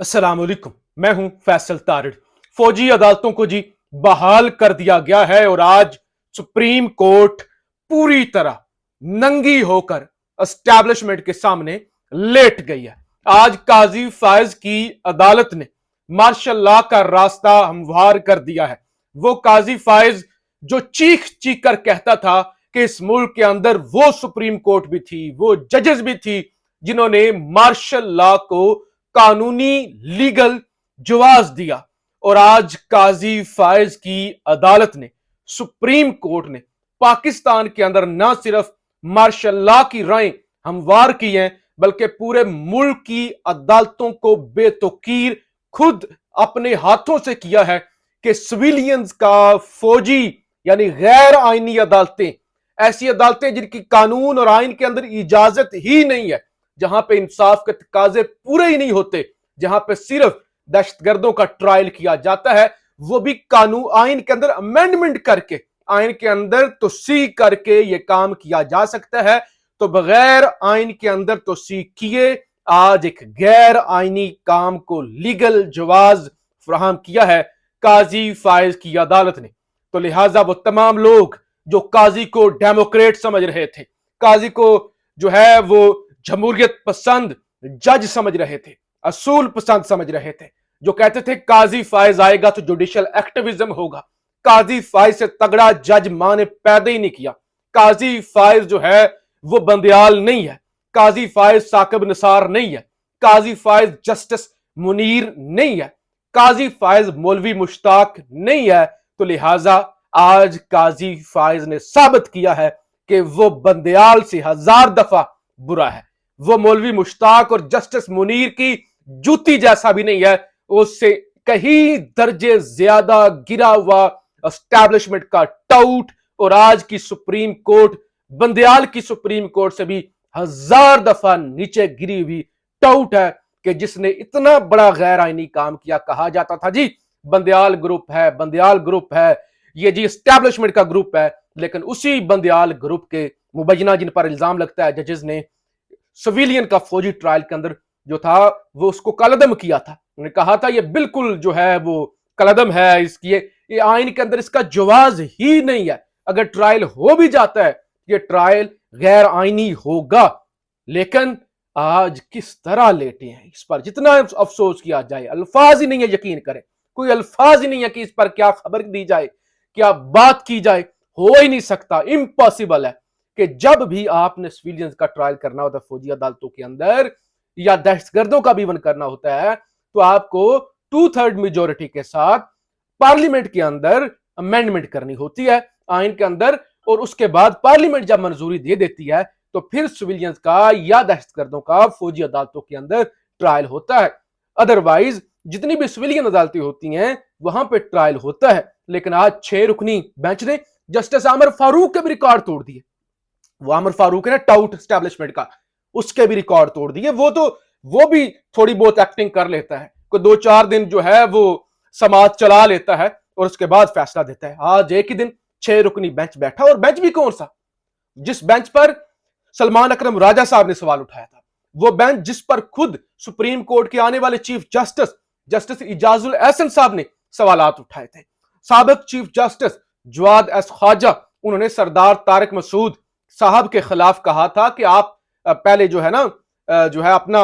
अस्सलाम वालेकुम। मैं हूं फैसल तारिड़। फौजी अदालतों को जी बहाल कर दिया गया है और आज सुप्रीम कोर्ट पूरी तरह नंगी होकर एस्टैब्लिशमेंट के सामने लेट गई है। आज काजी फायज की अदालत ने मार्शल लॉ का रास्ता हमवार कर दिया है। वो काजी फायज जो चीख चीख कर कहता था कि इस मुल्क के अंदर वो सुप्रीम कोर्ट भी थी, वो जजेस भी थी जिन्होंने मार्शल लॉ को कानूनी लीगल जवाज दिया। और आज काजी फायज की अदालत ने, सुप्रीम कोर्ट ने पाकिस्तान के अंदर न सिर्फ मार्शल लॉ की राय हमवार की हैं बल्कि पूरे मुल्क की अदालतों को बेतौकीर खुद अपने हाथों से किया है कि सिविलियंस का फौजी यानी गैर आईनी अदालतें, ऐसी अदालतें जिनकी कानून और आइन के अंदर इजाजत ही नहीं है, जहां पे इंसाफ के तकाजे पूरे ही नहीं होते, जहां पे सिर्फ दहशतगर्दों का ट्रायल किया जाता है, वो भी कानून आइन के अंदर अमेंडमेंट करके, आइन के अंदर तोसी करके ये काम किया जा सकता है। तो बगैर आइन के अंदर तोसी किए आज एक गैर आइनी काम को लीगल जवाज फराहम किया है काजी फायज की अदालत ने। तो लिहाजा वो तमाम लोग जो काजी को डेमोक्रेट समझ रहे थे, काजी को जो है वो जमहूरियत पसंद जज समझ रहे थे, असूल पसंद समझ रहे थे, जो कहते थे काजी फायज आएगा तो जुडिशियल एक्टिविज्म होगा, काजी फायज से तगड़ा जज मां ने पैदा ही नहीं किया, काजी फायज जो है वो बंदयाल नहीं है, काजी फायज साकिब निसार नहीं है, काजी फायज जस्टिस मुनीर नहीं है, काजी फायज मौलवी मुश्ताक नहीं है। तो लिहाजा आज काजी फायज ने साबित किया है कि वो बंदयाल से 1000 दफा बुरा है। वो मौलवी मुश्ताक और जस्टिस मुनीर की जूती जैसा भी नहीं है, उससे कहीं दर्जे ज्यादा गिरा हुआ एस्टैब्लिशमेंट का टाउट। और आज की सुप्रीम कोर्ट बंदयाल की सुप्रीम कोर्ट से भी 1000 दफा नीचे गिरी हुई टाउट है कि जिसने इतना बड़ा गैर आईनी काम किया। कहा जाता था जी बंदयाल ग्रुप है, बंदयाल ग्रुप है, ये जी एस्टैब्लिशमेंट का ग्रुप है, लेकिन उसी बंदयाल ग्रुप के मुबैना जिन पर इल्जाम लगता है जजेस ने सिविलियन का फौजी ट्रायल के अंदर जो था वो उसको कलदम किया था। उन्होंने कहा था ये बिल्कुल जो है वो कलदम है, इसकी ये आइन के अंदर इसका जवाज ही नहीं है, अगर ट्रायल हो भी जाता है ये ट्रायल गैर आइनी होगा। लेकिन आज किस तरह लेटे हैं, इस पर जितना अफसोस किया जाए अल्फाज ही नहीं है, यकीन करें कोई अल्फाज ही नहीं है कि इस पर क्या खबर दी जाए, क्या बात की जाए, हो ही नहीं सकता, इम्पॉसिबल है कि जब भी आपने सिविलियंस का ट्रायल करना होता है फौजी अदालतों के अंदर या दहशतगर्दों का भी वन करना होता है तो आपको 2/3 मेजोरिटी के साथ पार्लियामेंट के अंदर अमेंडमेंट करनी होती है आइन के अंदर, और उसके बाद पार्लियामेंट जब मंजूरी दे देती है तो फिर सिविलियंस का या दहशतगर्दों का फौजी अदालतों के अंदर ट्रायल होता है। अदरवाइज जितनी भी सिविलियन अदालतें होती हैं वहां पे ट्रायल होता है। लेकिन आज 6 रुकनी बेंच ने जस्टिस आमिर फारूक के भी रिकॉर्ड तोड़ दिए। वो आमिर फारूक है ना टाउट एस्टैब्लिशमेंट का, उसके भी रिकॉर्ड तोड़ दिए। वो भी थोड़ी बहुत एक्टिंग कर लेता है, कोई 2-4 दिन जो है वो समाज चला लेता है और उसके बाद फैसला देता है। आज एक ही दिन 6 रुकनी बेंच बैठा, और बेंच भी कौन सा, जिस बेंच पर सलमान अकरम राजा साहब ने सवाल उठाया था, वो बेंच जिस पर खुद सुप्रीम कोर्ट के आने वाले चीफ जस्टिस इजाजुल एहसन साहब ने सवालात उठाए थे। साबिक chief justice Jawad S Khawaja, उन्होंने सरदार तारिक मसूद साहब के खिलाफ कहा था कि आप पहले जो है ना जो है अपना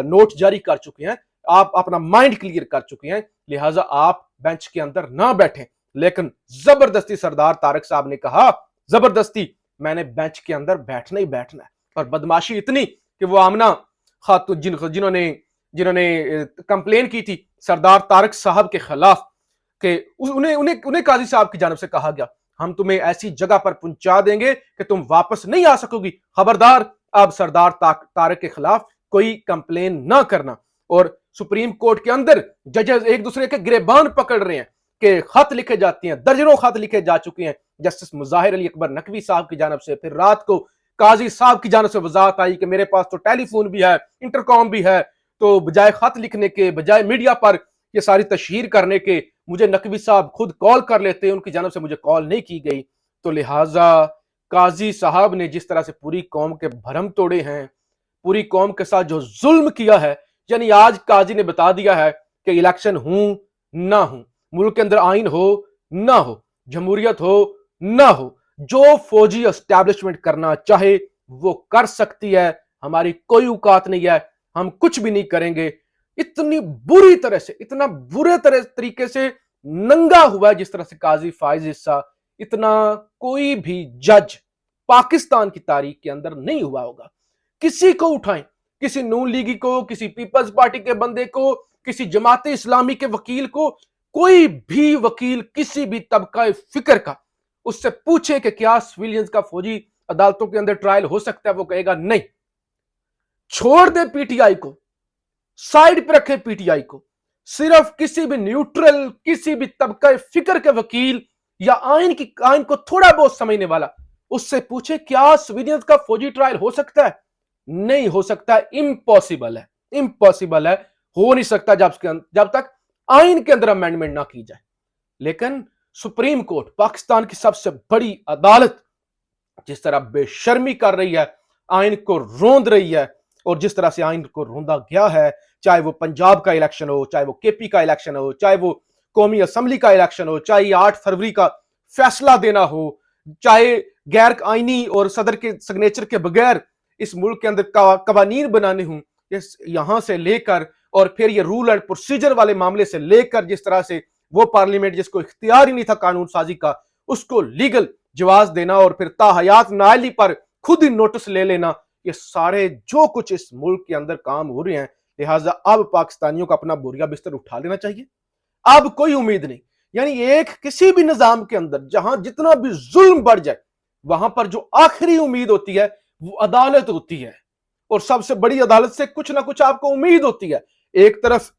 नोट जारी कर चुके हैं, आप अपना माइंड क्लियर कर चुके हैं, लिहाजा आप बेंच के अंदर ना बैठे। लेकिन जबरदस्ती सरदार तारिक साहब ने कहा, जबरदस्ती मैंने बेंच के अंदर बैठना ही बैठना है। और बदमाशी इतनी कि वो आमना खातून जिन्होंने कंप्लेन की थी सरदार तारिक साहब के खिलाफ कि उन्हें काजी साहब की जानब से कहा गया हम तुम्हें ऐसी जगह पर पहुंचा देंगे कि तुम वापस नहीं आ सकोगी, खबरदार अब सरदार तारिक के खिलाफ कोई कंप्लेन ना करना। और सुप्रीम कोर्ट के अंदर जजेस एक दूसरे के गिरेबान पकड़ रहे हैं कि खत लिखे जाते हैं, दर्जनों खत लिखे जा चुके हैं जस्टिस मुजाहिर अली अकबर नकवी साहब की जानब से। फिर रात को काजी साहब की जानब से वजाहत आई कि मेरे पास तो टेलीफोन भी है, इंटरकॉम भी है, तो बजाय खत लिखने के, बजाय मीडिया पर ये सारी तशहीर करने के, मुझे नकवी साहब खुद कॉल कर लेते, उनकी जानब से मुझे कॉल नहीं की गई। तो लिहाजा काजी साहब ने जिस तरह से पूरी कौम के भरम तोड़े हैं, पूरी कौम के साथ जो जुल्म किया है, यानी आज काजी ने बता दिया है कि इलेक्शन हूं ना हो, मुल्क के अंदर आइन हो ना हो, जमहूरियत हो ना हो, जो फौजी एस्टैब्लिशमेंट करना चाहे वो कर सकती है, हमारी कोई औकात नहीं है, हम कुछ भी नहीं करेंगे। इतनी बुरी तरह से, इतना बुरे तरीके से नंगा हुआ है जिस तरह से काजी फाइज हिस्सा, इतना कोई भी जज पाकिस्तान की तारीख के अंदर नहीं हुआ होगा। किसी को उठाएं, किसी नून लीगी को, किसी पीपल्स पार्टी के बंदे को, किसी जमाते इस्लामी के वकील को, कोई भी वकील किसी भी तबका फिक्र का उससे पूछे कि क्या सिविलियंस का फौजी अदालतों के अंदर ट्रायल हो सकता है, वो कहेगा नहीं। छोड़ दे पीटीआई को, साइड पर रखे पीटीआई को, सिर्फ किसी भी न्यूट्रल, किसी भी तबका फिक्र के वकील या आइन को थोड़ा बहुत समझने वाला उससे पूछे क्या सिविलियंस का फौजी ट्रायल हो सकता है? नहीं हो सकता, इम्पॉसिबल है, इम्पॉसिबल है, हो नहीं सकता जब तक आइन के अंदर अमेंडमेंट ना की जाए। लेकिन सुप्रीम कोर्ट, पाकिस्तान की सबसे बड़ी अदालत, जिस तरह बेशर्मी कर रही है, आइन को रोंद रही है, और जिस तरह से आइन को रोंदा गया है, चाहे वो पंजाब का इलेक्शन हो, चाहे वो केपी का इलेक्शन हो, चाहे वो कौमी असम्बली का इलेक्शन हो, चाहे 8 फरवरी का फैसला देना हो, चाहे गैर आईनी और सदर के सिग्नेचर के बगैर इस मुल्क के अंदर कवानीन बनाने हों, यहां से लेकर और फिर ये रूल एंड प्रोसीजर वाले मामले से लेकर जिस तरह से वो पार्लियामेंट जिसको इख्तियार ही नहीं था कानून साजी का, उसको लीगल जवाज देना और फिर ताहयात नाअहली पर खुद ही नोटिस ले लेना, ये सारे जो कुछ इस मुल्क के अंदर काम हो रहे हैं, लिहाजा अब पाकिस्तानियों को अपना बोरिया बिस्तर उठा लेना चाहिए। अब कोई उम्मीद नहीं, यानी एक किसी भी निजाम के अंदर जहां जितना भी जुल्म बढ़ जाए, वहां पर जो आखिरी उम्मीद होती है वो अदालत होती है, और सबसे बड़ी अदालत से कुछ ना कुछ आपको उम्मीद होती है। एक तरफ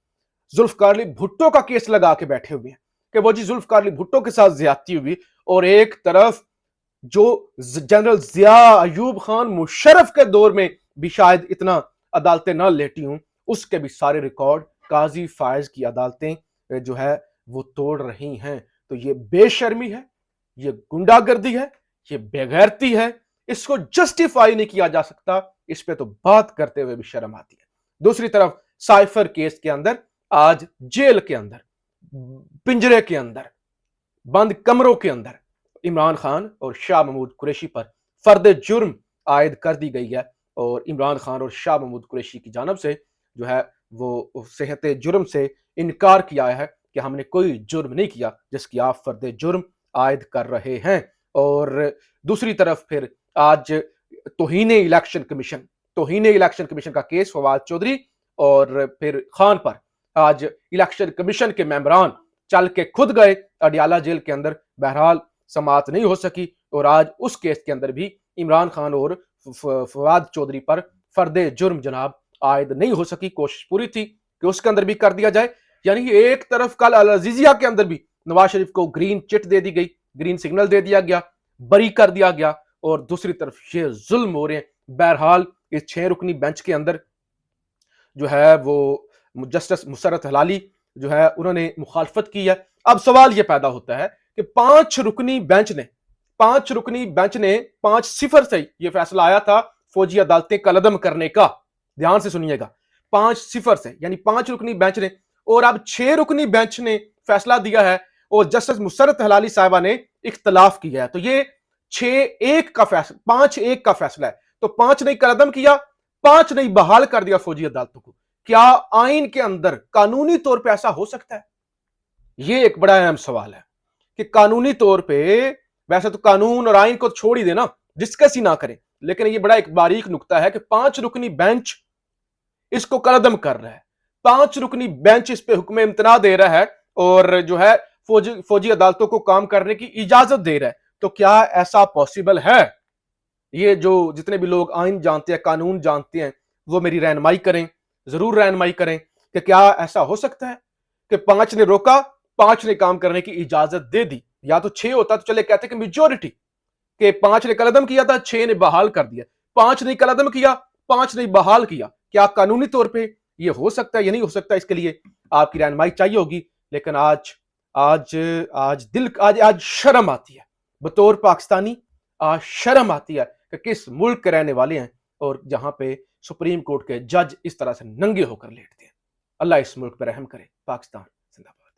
जुल्फकार अली भुट्टो का केस लगा के बैठे हुए हैं कि वो जी जुल्फकार अली भुट्टो के साथ ज्यादती हुई, और एक तरफ जो जनरल जिया अयूब खान मुशर्रफ के दौर में भी शायद इतना अदालतें ना लेटी हूं, उसके भी सारे रिकॉर्ड काजी फायज की अदालतें जो है वो तोड़ रही हैं। तो ये बेशर्मी है, ये गुंडागर्दी है, ये बेगैरती है, इसको जस्टिफाई नहीं किया जा सकता, इस पे तो बात करते हुए भी शर्म आती है। दूसरी तरफ साइफर केस के अंदर आज जेल के अंदर, पिंजरे के अंदर, बंद कमरों के अंदर इमरान खान और शाह महमूद कुरैशी पर फर्द जुर्म आयद कर दी गई है, और इमरान खान और शाह महमूद कुरैशी की जानब से जो है वो सेहत जुर्म से इनकार किया है कि हमने कोई जुर्म नहीं किया जिसकी आप फर्द जुर्म आयद कर रहे हैं। और दूसरी तरफ फिर आज तौहीन इलेक्शन कमीशन का केस फवाद चौधरी और फिर खान पर आज इलेक्शन कमीशन के मेंबरान चल के खुद गए अडियाला जेल के अंदर, बहरहाल समाअत नहीं हो सकी, और आज उस केस के अंदर भी इमरान खान और फवाद चौधरी पर फर्दे जुर्म जनाब आयद नहीं हो सकी। कोशिश पूरी थी कि उसके अंदर भी कर दिया जाए, यानी एक तरफ कल अल अजीजिया के अंदर भी नवाज शरीफ को ग्रीन चिट दे दी गई, ग्रीन सिग्नल दे दिया गया, बरी कर दिया गया, और दूसरी तरफ ये जुल्म हो रहे हैं। बहरहाल इस 6 रुकनी बेंच के अंदर जो है वो जस्टिस मुसर्रत हलाली जो है उन्होंने मुखालफत की है। अब सवाल यह पैदा होता है कि 5 रुकनी बेंच ने 5-0 से यह फैसला आया था फौजी अदालतें कलअदम करने का, ध्यान से सुनिएगा, 5-0 से, यानी 5 रुकनी बेंच ने, और अब 6 रुकनी बेंच ने फैसला दिया है और जस्टिस मुसर्रत हलाली साहिबा ने इख्तलाफ किया है। तो ये 6-1 का फैसला, 5-1 का फैसला है। तो 5 नहीं कलअदम किया, 5 नहीं बहाल कर दिया फौजी अदालतों को। क्या आइन के अंदर कानूनी तौर पे ऐसा हो सकता है? यह एक बड़ा अहम सवाल है कि कानूनी तौर पे, वैसे तो कानून और आइन को छोड़ ही देना, डिस्कस ही ना करें, लेकिन यह बड़ा एक बारीक नुक्ता है कि 5 रुकनी बेंच इसको कलअदम कर रहा है, 5 रुकनी बेंच इस पे हुक्म इम्तना दे रहा है और जो है फौजी अदालतों को काम करने की इजाजत दे रहा है। तो क्या ऐसा पॉसिबल है? ये जो जितने भी लोग आइन जानते हैं, कानून जानते हैं, वो मेरी रहनुमाई करें, जरूर रहनुमाई करें कि क्या ऐसा हो सकता है कि 5 ने रोका, 5 ने काम करने की इजाजत दे दी। या तो 6 होता तो चले कहते कि मेजोरिटी के 5 ने कलअदम किया था, 6 ने बहाल कर दिया, 5 ने कलअदम किया, 5 ने बहाल किया। क्या कानूनी तौर पे ये हो सकता है? ये नहीं हो सकता, इसके लिए आपकी रहनुमाई चाहिए होगी। लेकिन आज शर्म आती है बतौर पाकिस्तानी, आज शर्म आती है कि किस मुल्क के रहने वाले हैं اور جہاں پہ سپریم کورٹ کے جج اس طرح سے ننگے ہو کر لیٹتے ہیں۔ اللہ اس ملک پہ رحم کرے۔ پاکستان زندہ باد۔